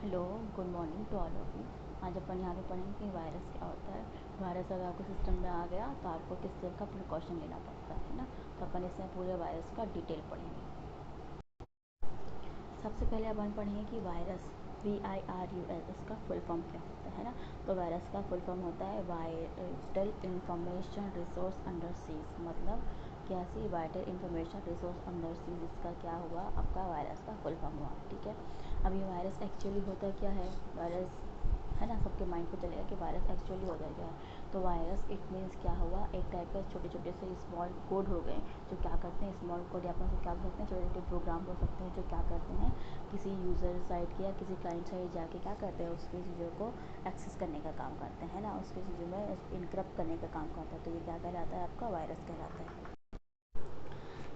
Hello, good morning to all of you. आज अपन यहाँ पे पढ़ेंगे कि वायरस क्या होता है। वायरस अगर आपको सिस्टम में आ गया तो आपको किस तरह का प्रिकॉशन लेना पड़ता है ना। तो अपन इसमें पूरे वायरस का डिटेल पढ़ेंगे। सबसे पहले अपन पढ़ेंगे कि वायरस VIRUS इसका फुल फॉर्म क्या होता है ना। तो वायरस का फुल फॉर्म होता है vital information resource under seize. मतलब कैसी vital information resource under seize, इसका क्या हुआ, आपका वायरस का फुल फॉर्म हुआ। ठीक है, अब ये वायरस एक्चुअली होता क्या है। वायरस है ना, सबके माइंड पे चलेगा कि वायरस एक्चुअली होता क्या है। तो वायरस इट मीन्स क्या हुआ, एक टाइप का छोटे छोटे से स्मॉल कोड हो गए जो क्या करते हैं, स्मॉल कोड या अपन क्या बोल सकते हैं, छोटे छोटे प्रोग्राम हो सकते हैं जो क्या करते हैं, किसी यूज़र साइट के या किसी क्लाइंट साइट जाके क्या करते हैं, उसकी चीज़ों को एक्सेस करने का काम करते हैं ना, उसकी चीज़ों में इनक्रप्ट करने का काम करता है। तो ये क्या कहलाता है, आपका वायरस कहलाता है।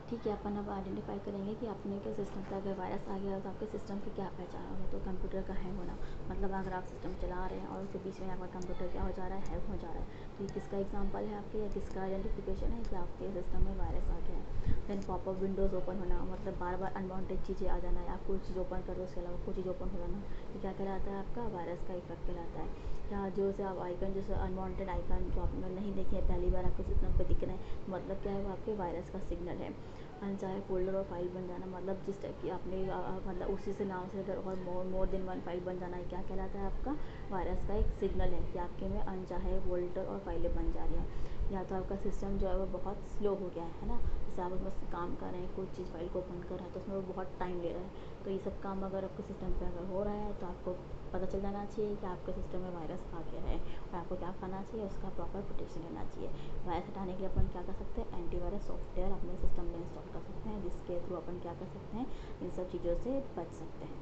ठीक है, अपन अब आइडेंटिफाई करेंगे कि अपने के सिस्टम पे अगर वायरस आ गया तो आपके सिस्टम की क्या पहचान होगा। तो कंप्यूटर का हैंग होना, मतलब अगर आप सिस्टम चला रहे हैं और उसके बीच में आपका कंप्यूटर क्या हो जा रहा है, हैंग हो जा रहा है। तो ये किसका एग्जांपल है आपके, या किसका आइडेंटिफिकेशन है कि आपके सिस्टम में वायरस आ गया है। देन पॉपअप विंडोज़ ओपन होना, मतलब बार बार अनवांटेड चीज़ें आ जाना, या कोई चीज़ ओपन कर दो उसके अलावा कोई चीज़ ओपन हो जाना, ये क्या कहलाता है, आपका वायरस का इफेक्ट कहलाता है। या जो से आप आइकन, जैसे अनवांटेड आइकन जो आपने नहीं देखे हैं, पहली बार आपके सिस्टम पे दिख रहे हैं, मतलब क्या है, वो आपके वायरस का सिग्नल है। अनचाहे फ़ोल्डर और फाइल बन जाना, मतलब जिस टाइप की आपने मतलब उसी से नाम से अगर और मोर देन वन फाइल बन जाना, क्या कहलाता है, आपका वायरस का एक सिग्नल है कि आपके में अनचाहे फोल्डर और फाइलें बन जा रही हैं। या तो आपका सिस्टम जो है वो बहुत स्लो हो गया है ना, जैसे आप उसमें काम कर रहे हैं, कोई चीज़ फाइल को ओपन कर रहा है तो उसमें वो बहुत टाइम ले रहा है। तो ये सब काम अगर आपके सिस्टम पे अगर हो रहा है तो आपको पता चल जाना चाहिए कि आपके सिस्टम में वायरस आ गया है, और आपको क्या करना चाहिए, उसका प्रॉपर प्रोटेक्शन लेना चाहिए। वायरस हटाने के लिए अपन क्या कर सकते हैं, एंटीवायरस सॉफ्टवेयर अपने सिस्टम में इंस्टॉल कर सकते हैं, जिसके थ्रू अपन क्या कर सकते हैं, इन सब चीज़ों से बच सकते हैं।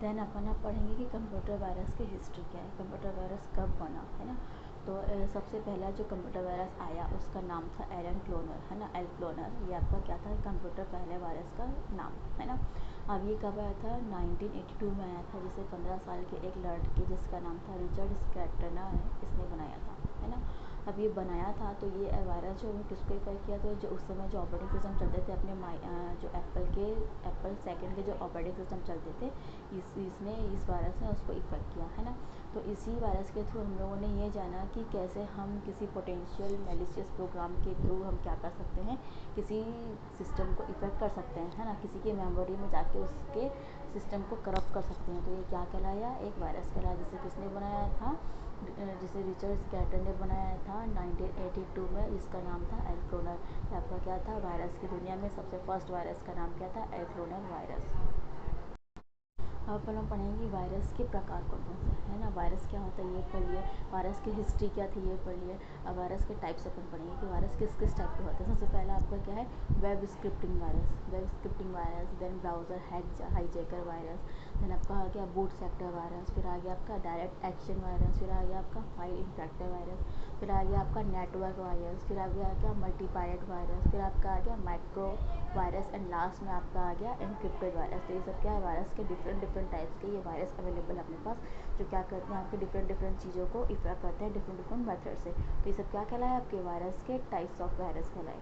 देन अपन अब पढ़ेंगे कि कंप्यूटर वायरस की हिस्ट्री क्या है, कंप्यूटर वायरस कब बना है ना। तो सबसे पहला जो कंप्यूटर वायरस आया उसका नाम था एलन क्लोनर, है ना, एल क्लोनर। ये आपका क्या था, कंप्यूटर पहले वायरस का नाम है ना। अब ये कब आया था, 1982 में आया था, जिसे 15 साल के एक लड़के जिसका नाम था रिचर्ड स्कैटना है, इसने बनाया था, है ना। अब ये बनाया था तो ये वायरस जो किसको इफेक्ट किया, तो जो उस समय जो ऑपरेटिंग सिस्टम चलते थे अपने जो एप्पल सेकंड के जो ऑपरेटिंग सिस्टम चलते थे, इसने इस वायरस ने उसको इफेक्ट किया, है ना। तो इसी वायरस के थ्रू हम लोगों ने ये जाना कि कैसे हम किसी पोटेंशियल मैलिशियस प्रोग्राम के थ्रू हम क्या कर सकते हैं, किसी सिस्टम को इफेक्ट कर सकते हैं, है ना, किसी की मेमोरी में जाके उसके सिस्टम को करप्ट कर सकते हैं। तो ये क्या कहलाया, एक वायरस कहलाया, जिसे किसने बनाया था, जिसे रिचर्ड स्कैटर ने बनाया था 1982 में, जिसका नाम था एल क्लोनर। आपका क्या था, वायरस की दुनिया में सबसे फर्स्ट वायरस का नाम क्या था, एल क्लोनर वायरस। अब अपन हम पढ़ेंगे वायरस के प्रकार कौन कौन से है ना, वायरस क्या होता है ये पढ़ लिए, वायरस की हिस्ट्री क्या थी ये पढ़ लिए। अब वायरस के टाइप्स अपन पढ़ेंगे कि वायरस किस किस टाइप के होते हैं। सबसे पहला आपका क्या है, web scripting virus, web scripting virus. Then browser hijacker virus. Then आपका आ गया बूट सेक्टर वायरस। फिर आ गया आपका डायरेक्ट एक्शन वायरस। फिर आ गया आपका फाइल इन्फेक्टर वायरस। फिर आ गया आपका नेटवर्क वायरस। फिर आ गया क्या, मल्टीपायरेट वायरस। फिर आपका आ गया माइक्रो वायरस, एंड लास्ट में आपका आ गया एनक्रिप्टेड वायरस। तो ये सब क्या है, वायरस के डिफरेंट डिफरेंट टाइप्स के ये वायरस अवेलेबल है अपने पास, जो क्या करते हैं, आपके डिफरेंट डिफरेंट चीज़ों को इफेक्ट करते हैं डिफरेंट डिफरेंट मेथड से। तो ये सब क्या कहलाए, आपके वायरस के टाइप्स ऑफ वायरस कहलाए।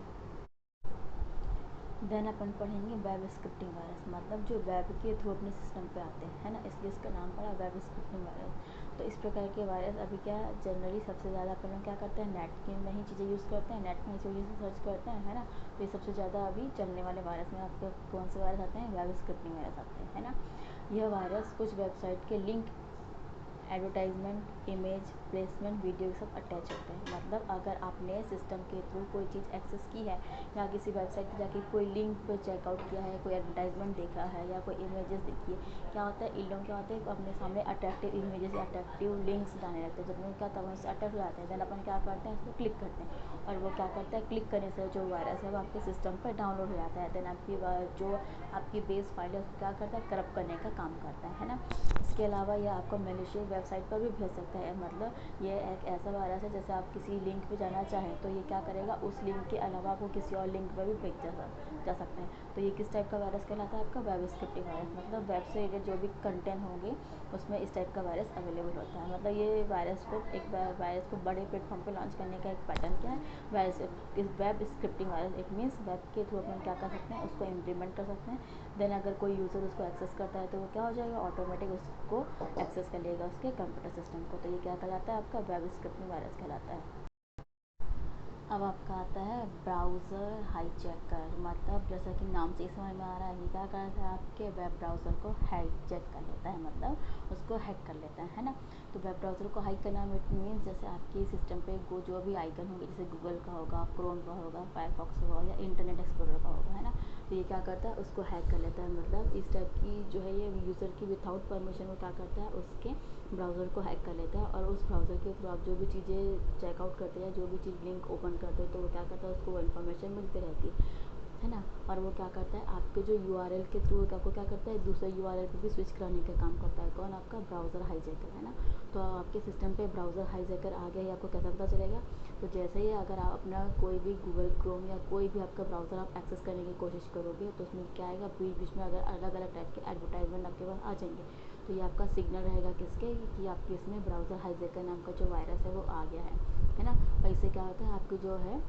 देन अपन पढ़ेंगे वेब स्क्रिप्टिंग वायरस, मतलब जो वेब के थ्रू अपने सिस्टम पे आते हैं, है ना, इसलिए इसका नाम पड़ा वेब स्क्रिप्टिंग वायरस। तो इस प्रकार के वायरस अभी क्या जनरली सबसे ज़्यादा अपन लोग क्या करते हैं, नेट की में ही चीज़ें यूज़ करते हैं, नेट में इसी वजह से सर्च करते हैं, है ना। तो ये सबसे ज़्यादा अभी चलने वाले वायरस में आपके कौन से वायरस आते हैं, वेब स्क्रिप्टिंग वायरस आते हैं, है ना। यह वायरस कुछ वेबसाइट के link, advertisement, image placement, video सब अटैच होते हैं। मतलब अगर आपने सिस्टम के थ्रू कोई चीज़ एक्सेस की है, या किसी वेबसाइट पर जाके कोई लिंक पे चेकआउट किया है, कोई एडवर्टाइजमेंट देखा है, या कोई इमेजेस देखी है, क्या होता है, इन लोग क्या होते हैं, अपने सामने अट्रैक्टिव इमेजेस या अट्रैक्टिव लिंक्स डालने लगते हैं। जब उनको क्या, तब उनसे अट्रैक्ट हो जाते हैं। देन अपन क्या करते हैं, उस पर क्लिक करते हैं, और वो क्या करता है, क्लिक करने से जो वायरस है वो आपके सिस्टम पर डाउनलोड हो जाता है। देन आपकी जो आपकी बेस फाइल है उसको क्या करता है, करप्ट करने का काम करता है ना। इसके अलावा ये आपको मैलिशियस वेबसाइट पर भी भेज सकता है। मतलब ये एक ऐसा वायरस है, जैसे आप किसी लिंक पे जाना चाहें तो ये क्या करेगा, उस लिंक के अलावा आपको किसी और लिंक पर भी भेज जा सकते हैं। तो ये किस टाइप का वायरस कहलाता है, आपका वेब स्क्रिप्टिंग वायरस। मतलब वेब से रिलेटेड जो भी कंटेंट होंगे उसमें इस टाइप का वायरस अवेलेबल होता है। मतलब ये वायरस को वायरस को बड़े प्लेटफॉर्म पे लॉन्च करने का एक पैटर्न क्या है, virus web scripting virus. It means web के थ्रू अपन क्या कर सकते हैं, उसको इम्प्लीमेंट कर सकते हैं, देन अगर कोई यूज़र उसको एक्सेस करता है तो वो क्या हो जाएगा, ऑटोमेटिक उसको एक्सेस कर लेगा उसके कंप्यूटर सिस्टम को। तो ये क्या कहलाता है, आपका वेब स्क्रिप्टिंग वायरस कहलाता है। अब आपका आता है ब्राउज़र हाईजैकर, मतलब जैसा कि नाम से ही समझ में आ रहा है, ये क्या करता है, आपके वेब ब्राउज़र को हाईजैक कर लेता है, मतलब उसको हैक कर लेता है ना। तो वेब ब्राउज़र को हाईक करना मीन्स जैसे आपके सिस्टम पे जो भी आइकन होंगे, जैसे गूगल का होगा, क्रोम का होगा, फायरफॉक्स का होगा, या इंटरनेट एक्सप्लोरर का होगा, है ना। तो ये क्या करता है, उसको हैक कर लेता है, मतलब इस टाइप की जो है ये यूज़र की विदाउट परमिशन वो क्या करता है, उसके ब्राउज़र को हैक कर लेता है, और उस ब्राउज़र के थ्रू आप जो भी चीज़ें चेकआउट करते हैं, जो भी चीज़ लिंक ओपन करते हैं, तो वो क्या करता है, उसको इन्फॉर्मेशन मिलती रहती है ना। और वो क्या करता है, आपके जो यूआरएल के थ्रू आपको क्या करता है, दूसरे यूआरएल पे भी स्विच कराने का काम करता है। कौन, आपका ब्राउज़र हाईजैकर, है ना। तो आपके सिस्टम पे ब्राउज़र हाईजैकर आ गया, ये आपको कैसे पता चलेगा, तो जैसे ही अगर आप अपना कोई भी गूगल क्रोम या कोई भी आपका ब्राउज़र आप एक्सेस करने की कोशिश करोगे, तो उसमें क्या आएगा, बीच बीच में अगर अलग अलग टाइप के एडवर्टाइजमेंट आपके पास आ जाएंगे, तो ये आपका सिग्नल रहेगा किसके, कि आपके इसमें ब्राउज़र हाईजैकर नाम का जो वायरस है वो आ गया है ना। और इससे क्या होता है, आपकी जो है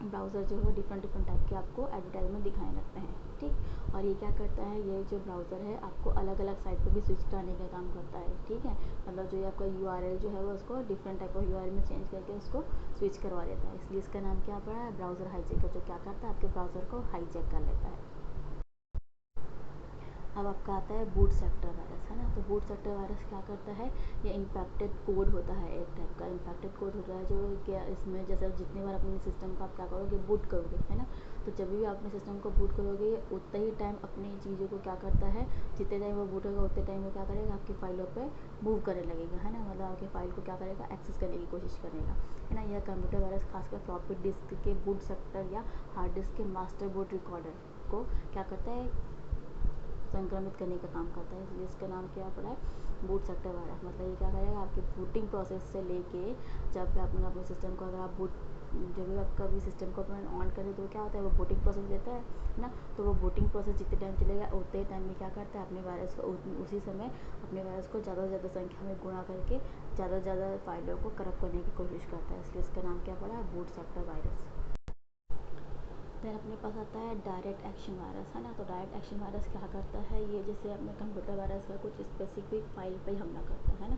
ब्राउज़र जो है डिफरेंट डिफरेंट टाइप के आपको एडवर्टाइजमेंट दिखाने लगते हैं, ठीक। और ये क्या करता है, ये जो ब्राउज़र है आपको अलग अलग साइट पे भी स्विच कराने का काम करता है, ठीक है। मतलब जो ये आपका यूआरएल जो है वो उसको डिफरेंट टाइप ऑफ यूआरएल में चेंज करके उसको स्विच करवा देता है, इसलिए इसका नाम क्या पड़ा है, ब्राउज़र हाईजैकर, जो क्या करता है, आपके ब्राउज़र को हाईजैक कर लेता है। अब आपका आता है बूट सेक्टर वायरस, है ना। तो बूट सेक्टर वायरस क्या करता है, ये इन्फेक्टेड कोड होता है, एक टाइप का इन्फेक्टेड कोड होता है, जो क्या इसमें जैसे जितनी बार अपने सिस्टम का आप क्या करोगे, बूट करोगे, है ना। तो जब भी आप अपने सिस्टम को बूट करोगे, उतना ही टाइम अपनी चीज़ों को क्या करता है, जितने टाइम वो बूट होगा उतने टाइम वो क्या करेगा, आपकी फाइलों पे मूव करने लगेगा, है ना। मतलब आपकी फाइल को क्या करेगा, एक्सेस करने की कोशिश करेगा, है ना। यह कंप्यूटर वायरस खासकर फ्लॉपी डिस्क के बूट सेक्टर या हार्ड डिस्क के मास्टर बूट रिकॉर्डर को क्या करता है, संक्रमित करने का काम करता है, इसलिए इसका नाम क्या पड़ा है, बूट सेक्टर वायरस। मतलब ये क्या करेगा, आपकी बूटिंग प्रोसेस से लेके जब भी आपने अपने सिस्टम को, अगर आप बूट जब भी आप कभी सिस्टम को अपना ऑन करें तो क्या होता है, वो बूटिंग प्रोसेस देता है ना। तो वो बूटिंग प्रोसेस जितने टाइम चलेगा उतने ही टाइम में क्या करता है, अपने वायरस को उसी समय अपने वायरस को ज़्यादा से ज़्यादा संख्या में गुणा करके ज़्यादा से ज़्यादा फाइलों को करप्ट करने की कोशिश करता है, इसलिए इसका नाम क्या पड़ा है, बूट सेक्टर वायरस। फिर अपने पास आता है डायरेक्ट एक्शन वायरस, है ना। तो डायरेक्ट एक्शन वायरस क्या करता है, ये जैसे अपने कंप्यूटर वायरस का कुछ स्पेसिफिक फाइल पे हमला करता है ना।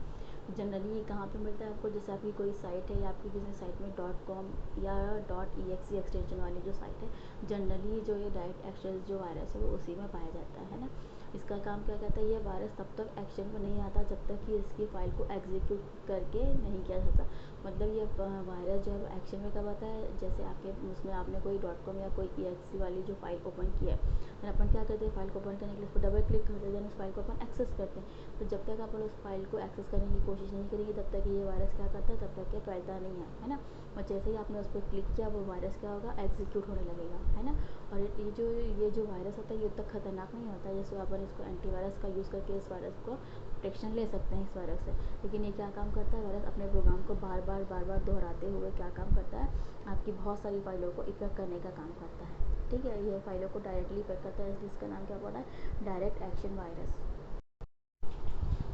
जनरली ये कहाँ पे मिलता है आपको, जैसे आपकी कोई साइट है या आपकी किसी साइट में .com या .exe एक्सटेंशन वाली जो साइट है, जनरली जो ये डायरेक्ट एक्सेस जो वायरस है वो उसी में पाया जाता है ना। इसका काम क्या कहता है, ये वायरस तब तक एक्शन में नहीं आता जब तक कि इसकी फ़ाइल को एग्जीक्यूट करके नहीं किया जाता। मतलब ये वायरस जो है वो एक्शन में कब आता है, जैसे आपके उसमें आपने कोई .com या कोई exe वाली जो फाइल ओपन की है, फिर अपन क्या करते हैं, फाइल को ओपन करने के लिए उस पर डबल क्लिक करते हैं, देन उस फाइल को अपन एक्सेस करते हैं। तो जब तक अपन उस फाइल को एक्सेस करने की कोशिश नहीं करेंगे तब तक ये वायरस क्या करता है, तब तक ये फैलता नहीं है ना। और जैसे ही आपने उस पर क्लिक किया, वो वायरस क्या होगा, एग्जीक्यूट होने लगेगा, है ना। और ये जो वायरस होता है ये उतना खतरनाक नहीं होता है, जैसे अपन इसको एंटीवायरस का यूज़ करके इस वायरस को प्रोटेक्शन ले सकते हैं इस वायरस से। लेकिन ये क्या काम करता है, वायरस अपने प्रोग्राम को बार बार दोहराते हुए क्या काम करता है, आपकी बहुत सारी फाइलों को इफेक्ट करने का काम करता है, ठीक है। ये फाइलों को डायरेक्टली इफेक्ट करता है, जिसका नाम क्या पड़ा है, डायरेक्ट एक्शन वायरस।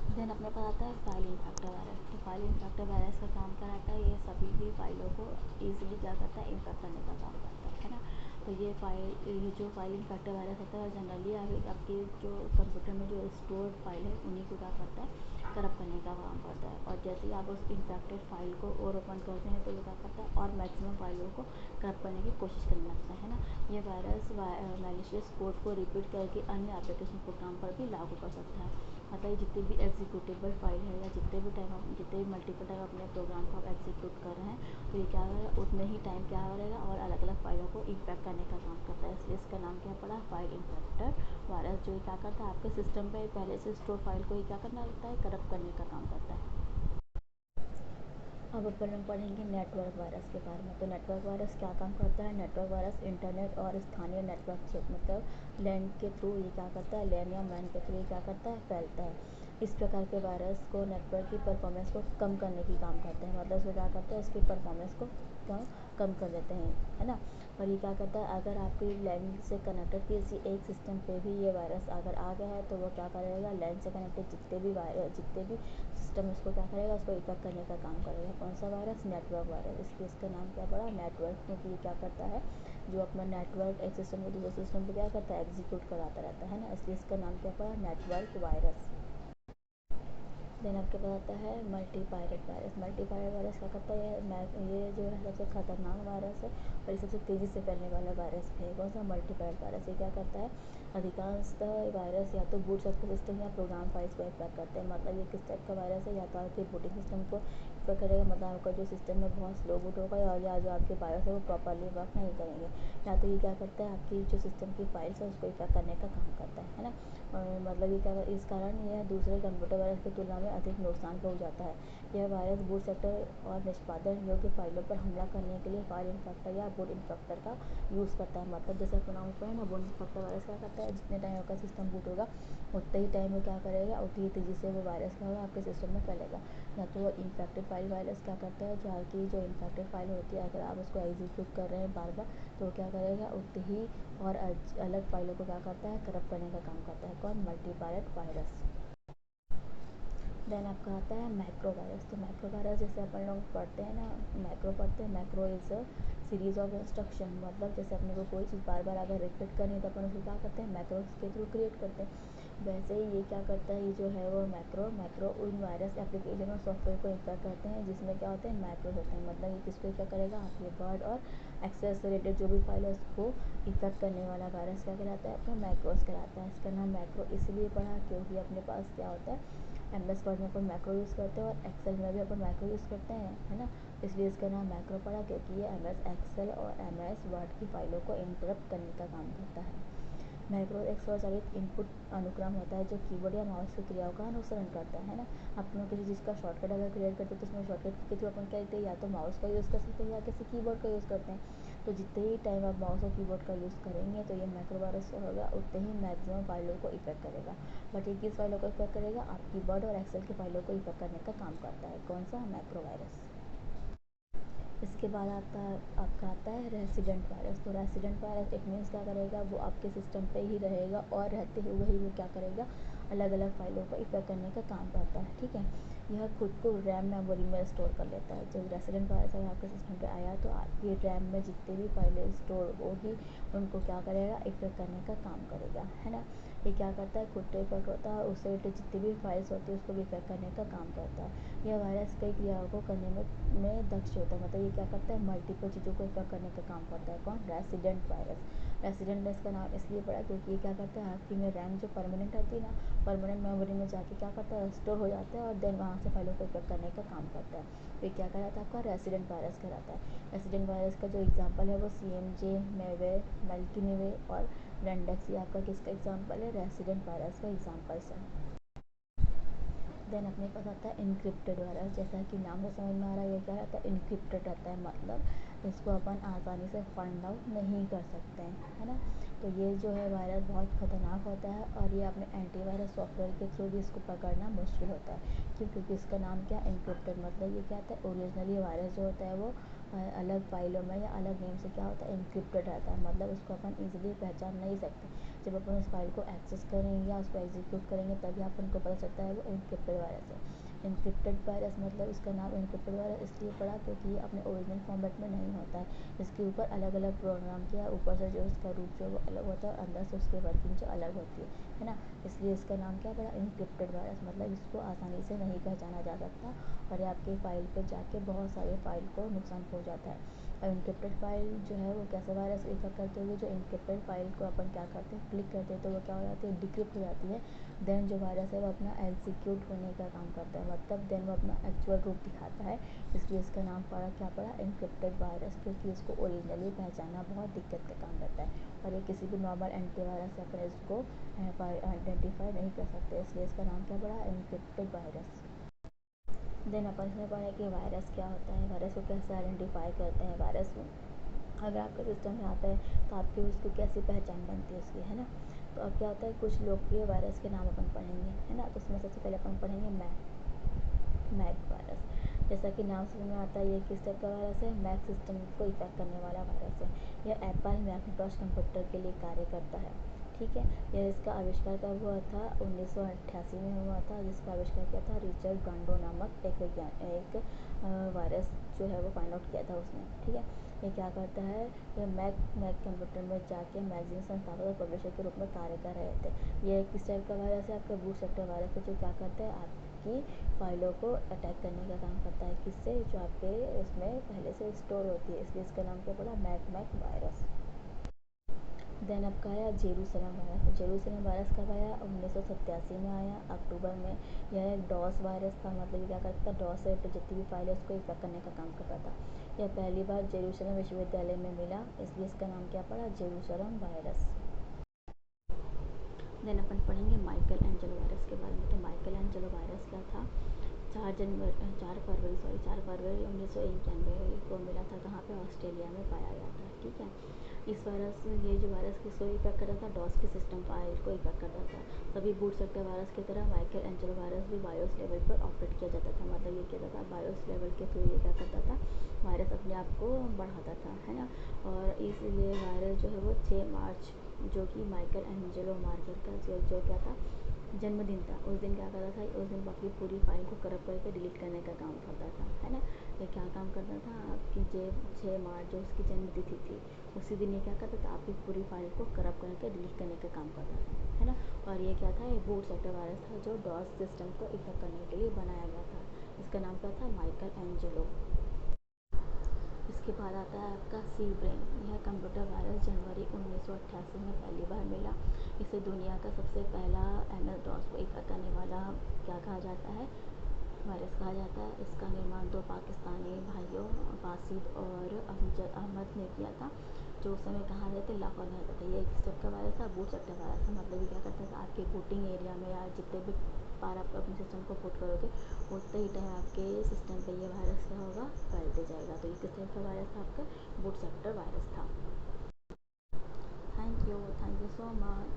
देन अपने पास आता है फाइल इन्फेक्टर वायरस। तो फाइल इन्फेक्टर वायरस का काम क्या रहता है, ये सभी की फाइलों को ईजिली क्या करता है, इन्फेक्ट करने का काम करता है ना। तो ये जो फाइल इन्फेक्टर वायरस होता है जनरली आपके जो कंप्यूटर में जो स्टोर्ड फाइल है उन्हीं को क्या करता है, करप्ट करने का काम करता है। और जैसे ही आप उस इन्फेक्टेड फाइल को और ओपन करते हैं तो ये क्या करता है, और मैक्सिमम फाइलों को करप्ट करने की कोशिश करने लगता है ना। ये वायरस मैलिशियस कोड को रिपीट करके अन्य एप्लीकेशन प्रोग्राम पर भी लागू कर सकता है। मतलब जितने भी एग्जीक्यूटेबल फाइल है या जितने भी मल्टीपल टाइम अपने प्रोग्राम को आप एग्जीक्यूट कर रहे हैं, तो ये क्या करेगा, उतने ही टाइम क्या करेगा, और अलग अलग फाइलों को इन्फेक्ट करने का काम करता है, इसलिए इसका नाम क्या पड़ा, फाइल इन्फेक्टर वायरस। जो क्या करता है, आपके सिस्टम पे पहले से स्टोर फाइल को ही क्या करना लगता है, करप्ट करने का काम करता है। अब अपन हम पढ़ेंगे नेटवर्क वायरस के बारे में। तो नेटवर्क वायरस क्या काम करता है, नेटवर्क वायरस इंटरनेट और स्थानीय नेटवर्क क्षेत्र मतलब लैन के थ्रू ये क्या करता है, लैन या मैन के थ्रू ये क्या करता है, फैलता है। इस प्रकार के वायरस को नेटवर्क की परफॉर्मेंस को कम करने की काम करते हैं, मतलब इसको क्या करते हैं, उसकी परफॉर्मेंस को कम कर देते हैं, है ना। और ये क्या करता है, अगर आपकी लैन से कनेक्टेड किसी एक सिस्टम पे भी ये वायरस अगर आ गया है तो वो क्या करेगा, लैन से कनेक्टेड जितने भी सिस्टम उसको क्या करेगा, उसको इफेक्ट करने का काम करेगा। कौन सा वायरस, नेटवर्क वायरस, इसलिए इसका नाम क्या पड़ा, नेटवर्क, क्योंकि ये क्या करता है, जो अपना नेटवर्क एक सिस्टम को दूसरे सिस्टम पे क्या करता है, एग्जीक्यूट कराता रहता है ना, इसलिए इसका नाम क्या पड़ा, नेटवर्क वायरस। देन आपके पास आता है multi pirate virus. Multi pirate virus क्या करता है, ये जो है सबसे खतरनाक वायरस है और ये सबसे तेज़ी से फैलने वाला वायरस भी है। कौन सा, मल्टी पायरेट वायरस। ये क्या करता है, अधिकांशतः वायरस या तो बूट सक्सेस सिस्टम या प्रोग्राम फाइल्स को इफेक्ट करते हैं। मतलब ये किस टाइप का वायरस है, या तो आपके बूटिंग सिस्टम को इफेक्ट करेगा, मतलब आपका जो सिस्टम है बहुत स्लो बूट होगा, या जो आपके वायरस है वो प्रॉपरली वर्क नहीं करेंगे, या तो ये क्या करता है, आपकी जो सिस्टम की फाइल्स है उसको इफेक्ट करने का काम करता है ना। मतलब ये क्या, इस कारण यह दूसरे कंप्यूटर वायरस की तुलना में अधिक नुकसान पहुंच जाता है। यह वायरस बूट सेक्टर और निष्पादन योग्य फाइलों पर हमला करने के लिए फाइल इन्फेक्टर या बूट इन्फेक्टर का यूज़ करता है। मतलब जैसे अपना नाम है ना, बूट इन्फेक्टर वायरस क्या करता है, जितने टाइम आपका सिस्टम बूट होगा उतने ही टाइम में क्या करेगा, उतनी ही तेज़ी से वो वायरस क्या होगा, आपके सिस्टम में फैलेगा। या तो वो इन्फेक्टेड फाइल वायरस क्या करता है, जो आपकी जो इन्फेक्टेड फाइल होती है अगर आप उसको एग्जीक्यूट कर रहे हैं बार बार, तो क्या करेगा, उतनी ही और अलग फाइलों को क्या करता है, करप्ट करने का काम करता है। कौन, मल्टी पायरेट वायरस। देन आपका आता है मैक्रो वायरस। तो मैक्रो वायरस जैसे अपन लोग पढ़ते हैं ना, मैक्रो पढ़ते हैं, macro is a series of instruction. मतलब जैसे अपने को कोई चीज़ बार बार अगर रिपीट करनी है तो अपन उसको क्या करते हैं, मैक्रो के थ्रू क्रिएट करते हैं। वैसे ही ये क्या करता है, ये जो है वो मैक्रो उन वायरस एप्लीकेशन और सॉफ्टवेयर को इफेक्ट करते हैं जिसमें क्या होते हैं, मैक्रो होते हैं। मतलब ये किसको इफेक्ट करेगा, आपके वर्ड और एक्सेस से रिलेटेड जो भी फाइल है उसको इफेक्ट करने वाला वायरस क्या कहलाता है, आपका मैक्रोस कहलाता है। इसका नाम मैक्रो इसलिए पड़ा क्योंकि अपने पास क्या होता है, MS वर्ड में अपन मैक्रो यूज़ करते हैं और एक्सेल में भी अपन मैक्रो यूज़ करते हैं, है ना। इसलिए इसका नाम मैक्रो पड़ा क्योंकि ये MS एक्सेल और MS वर्ड की फाइलों को इंटरप्ट करने का काम करता है। मैक्रो एक स्वचालित इनपुट अनुक्रम होता है जो कीबोर्ड या माउस की क्रियाओं का अनुसरण करता है ना। अपन किसी चीज़ का शॉर्टकट अगर क्रिएट करते हैं तो उसमें शॉर्टकट के थ्रू अपन क्या करते हैं, या तो माउस का यूज़ कर सकते हैं या किसी कीबोर्ड का यूज़ करते हैं। तो जितने ही टाइम आप माउस और कीबोर्ड का यूज़ करेंगे तो ये मैक्रो वायरस होगा उतने ही मैक्सिमम फाइलों को इफेक्ट करेगा। बट ये किस फाइलों को इफेक्ट करेगा, आपकी वर्ड और एक्सेल की फाइलों को इफेक्ट करने का काम करता है। कौन सा, मैक्रो वायरस। इसके बाद आपका आता है रेसिडेंट वायरस। तो रेसिडेंट वायरस इट मीन्स क्या करेगा, वो आपके सिस्टम पे ही रहेगा और रहते हुए ही वो क्या करेगा, अलग अलग फाइलों को इफेक्ट करने का काम करता है। ठीक है, यह खुद को रैम मेमोरी में स्टोर कर लेता है। जब रेसिडेंट वायरस अगर आपके सिस्टम पे आया तो आपकी रैम में जितनी भी फाइलें स्टोर होगी उनको क्या करेगा, इफेक्ट करने का काम करेगा, है ना। ये क्या करता है, खुद तो इफेक्ट होता है, उससे रिलेटेड जितनी भी फाइल्स होती है उसको भी इफेक्ट करने का काम करता है। यह वायरस कई क्रियाओं को करने में दक्ष होता है। मतलब ये क्या करता है, मल्टीपल चीज़ों को इफेक्ट करने का काम करता है। कौन, रेसिडेंट वायरस। रेसिडेंट इसका नाम इसलिए पड़ा क्योंकि ये क्या करता है, आपकी में रैम जो परमानेंट आती है ना, परमानेंट मेमोरी में जाके क्या करता है, स्टोर हो जाता है और देन वहाँ से फाइलों को इफेक्ट करने का काम करता है। तो ये क्या कहलाता है, आपका रेसिडेंट वायरस कहलाता है। रेसिडेंट वायरस का जो एग्जाम्पल है वो CMJ, मेवे, मेल्किनिवे और रेंडेक्स, ये आपका किसका एग्जाम्पल है, रेसिडेंट वायरस का एग्जाम्पल्स है। देन अपने पास आता है इनक्रिप्टेड वायरस। जैसा कि नाम से समझ में आ रहा है, ये क्या रहता है, इनक्रिप्टेड रहता है। मतलब इसको अपन आसानी से फाइंड आउट नहीं कर सकते हैं, है ना। तो ये जो है वायरस बहुत ख़तरनाक होता है और ये अपने एंटीवायरस सॉफ्टवेयर के थ्रू भी इसको पकड़ना मुश्किल होता है। क्यों, क्योंकि इसका नाम क्या, इनक्रिप्टेड। मतलब ये क्या होता है, ओरिजिनली वायरस जो होता है वो अलग फाइलों में या अलग नेम से क्या होता है, इनक्रिप्टेड रहता है। मतलब उसको अपन ईजिली पहचान नहीं सकते। जब अपन उस फाइल को एक्सेस करेंगे या उसको एग्जीक्यूट करेंगे तभी अपन को पता चलता है वो इनक्रिप्टेड वायरस है। इनक्रिप्टेड वायरस मतलब इसका नाम इनक्रिप्टेड वायरस इसलिए पड़ा क्योंकि ये अपने ओरिजिनल फॉर्मेट में नहीं होता है। इसके ऊपर अलग अलग प्रोग्राम किया, ऊपर से जो इसका रूप जो वो अलग होता है और अंदर से उसकी वर्किंग जो अलग होती है ना। इसलिए इसका नाम क्या पड़ा, इनक्रिप्टेड वायरस। मतलब इसको आसानी से नहीं पहचाना जा सकता और ये आपके फाइल पे जाके बहुत सारे फाइल को नुकसान पहुँचाता है। अब इनक्रिप्टेड फाइल जो है वो कैसे वायरस इफेक्ट करते हुए, जो इनक्रिप्टेड फाइल को अपन क्या करते हैं, क्लिक करते हैं तो वो क्या हो जाती है, डिक्रिप्ट हो जाती है। देन जो वायरस है वो अपना एग्जीक्यूट होने का काम करता है, मतलब देन वो अपना एक्चुअल रूप दिखाता है। इसलिए इसका नाम पड़ा क्या पड़ा, इनक्रिप्टेड वायरस, क्योंकि इसको ओरिजिनली पहचानना बहुत दिक्कत का काम रहता है और ये किसी भी नॉर्मल एंटीवायरस से अपन इसको आइडेंटिफाई नहीं कर सकते। इसलिए इसका नाम क्या पड़ा, इनक्रिप्टेड वायरस। देन अपन इसमें पढ़े कि वायरस क्या होता है, वायरस को कैसे आइडेंटिफाई करते हैं, वायरस अगर आपके सिस्टम में आता है तो आपकी उसको कैसी पहचान बनती है उसकी, है ना। तो अब क्या होता है, कुछ लोकप्रिय वायरस के नाम अपन पढ़ेंगे, है ना। तो उसमें सबसे पहले अपन पढ़ेंगे मैक वायरस। जैसा कि नाम समझ में आता है, ये किस टाइप का वायरस है, मैक सिस्टम को इफेक्ट करने वाला वायरस है। यह एप्पल मैकिन्टॉश कंप्यूटर के लिए कार्य करता है। ठीक है, यह इसका आविष्कार कब हुआ था, 1988 में हुआ था, जिसका आविष्कार किया था रिचर्ड गांडो नामक एक वायरस जो है वो फाइंड आउट किया था उसने। ठीक है, ये क्या करता है, ये मैक कंप्यूटर में जाके मैगजीन संस्थापक और पब्लिशर के रूप में कार्य कर रहे थे। ये किस टाइप का वायरस है, आपका बूट सेक्टर वायरस है, जो क्या करता है आपकी फाइलों को अटैक करने का काम करता है। किससे, जो आपके उसमें पहले से स्टोर होती है, इसलिए इसका नाम क्या पड़ा, मैक वायरस। देन आपका आया जेरूसलम वायरस। जेरूसलम वायरस कब आया, 1987 में आया अक्टूबर में। यह एक डॉस वायरस था, मतलब क्या करता था, डॉस से जितनी भी फाइल है उसको इफेक्ट करने का काम करता था। यह पहली बार जेरूसलम विश्वविद्यालय में मिला, इसलिए इसका नाम क्या पड़ा, जेरूसलम वायरस। देन अपन पढ़ेंगे माइकल एंजेलो वायरस के बारे में। तो माइकल एंजेलो वायरस क्या था, 4 फरवरी 1991 को मिला था। कहाँ पे, ऑस्ट्रेलिया में पाया गया था। ठीक है, इस वायरस, ये जो वायरस किसको इफेक्ट करता था, डॉस के सिस्टम फाइल को इफेक्ट करता था। सभी बूट सेक्टर वायरस की तरह माइकल एंजेलो वायरस भी बायोस लेवल पर ऑपरेट किया जाता था। मतलब ये क्या था, बायोस लेवल के थ्रू ये क्या करता था, वायरस अपने आप को बढ़ाता था, है ना। और इसलिए वायरस जो है वो 6 मार्च, जो कि माइकल एंजेलो मार्कर का जो क्या था, जन्मदिन था, उस दिन क्या करता था, उस दिन आपकी पूरी फाइल को करप्ट करके डिलीट करने का काम करता था, है ना। ये क्या काम करता था, आपकी जो 6 मार्च जो उसकी जन्मतिथि थी, उसी दिन ये क्या करता था, आपकी पूरी फाइल को करप्ट करके डिलीट करने का काम करता था, है ना। और ये क्या था, ये बूट सेक्टर वायरस था, जो डॉस सिस्टम को इफेक्ट करने के लिए बनाया गया था। इसका नाम क्या था, माइकल एंजेलो। इसके बाद आता है आपका सी ब्रेन। यह कंप्यूटर वायरस जनवरी 1988 में पहली बार मिला। इसे दुनिया का सबसे पहला MS डॉस को इफेक्ट करने वाला क्या कहा जाता है, वायरस कहा जाता है। इसका निर्माण 2 पाकिस्तानी भाइयों बासित और अमजद अहमद ने किया था, जो उस समय कहाँ रहते, लाहौर में रहते थे। ये किस टाइप का वायरस था, बूट सेक्टर वायरस था। मतलब ये क्या करता था, आपके बूटिंग एरिया में या जितने भी बार आप अपने सिस्टम को बूट करोगे, उतने ही टाइम आपके सिस्टम पे ये वायरस क्या होगा, फैलते जाएगा। तो ये किस टाइप का वायरस था, आपका बूट सेक्टर वायरस था। Thank you so much.